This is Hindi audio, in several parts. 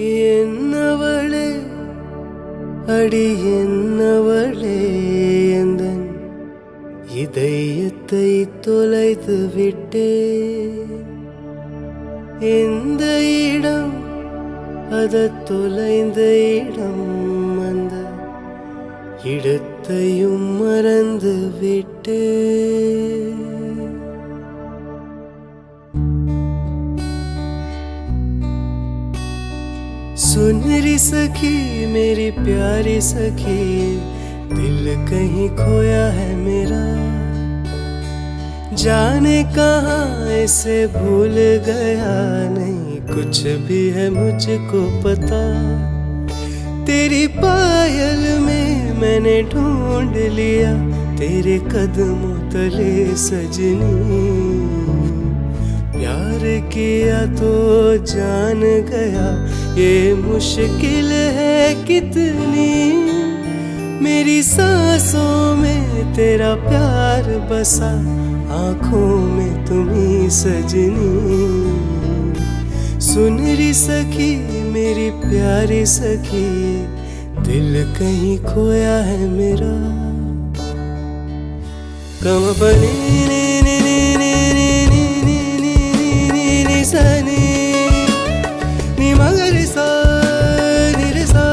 என்னவளே அடி என்னவளே எந்தன் இதயத்தை தொலைத்து விட்டேன். எந்த இடம் அது தொலைந்த இடம், அந்த இடத்தையும் மறந்து விட்டேன். सुन री सखी मेरी प्यारी सखी, दिल कहीं खोया है मेरा, जाने कहाँ इसे भूल गया, नहीं कुछ भी है मुझको पता. तेरी पायल में मैंने ढूंढ लिया तेरे कदमों तले सजनी. प्यार किया तो जान गया ये मुश्किल है कितनी. मेरी सांसों में तेरा प्यार बसा, आँखों में तुम्ही सजनी. सुन री सखी मेरी प्यारी सखी, दिल कहीं खोया है मेरा. कम बनी सनी नी मगर सा निर सा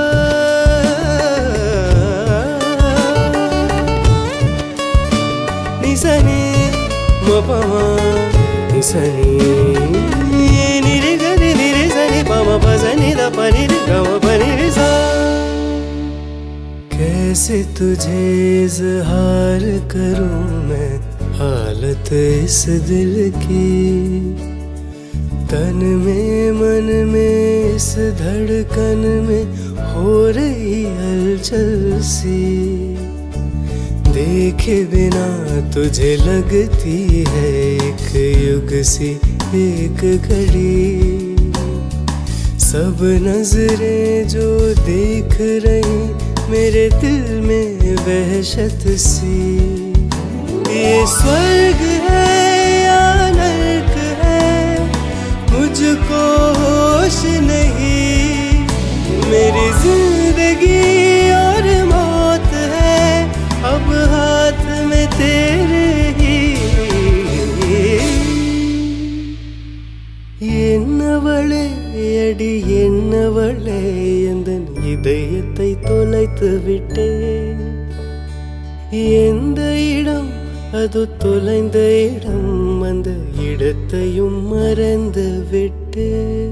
नी सनी म पमा नी सनी निर गरि निर सनी पमा प सनी द प नि रे ग म प नि रे सा. कैसे तुझे इज़हार करूं मैं हालत इस दिल की, तन में मन में इस धड़कन में हो रही हलचल सी. देखे बिना तुझे लगती है एक युग सी एक घड़ी. सब नजरें जो देख रही मेरे दिल में वहशत सी. ये स्वर्ग है या नर्क है मुझको होश नहीं. मेरी जिंदगी और मौत है अब हाथ में तेरे ही. என்னவளே அடி என்னவளே எந்தன் இதயத்தை தொலைத்து விட்டேன். எந்த இடம் அது தொலைந்த இடம், அந்த இடத்தையும் மறந்து விட்டேன்.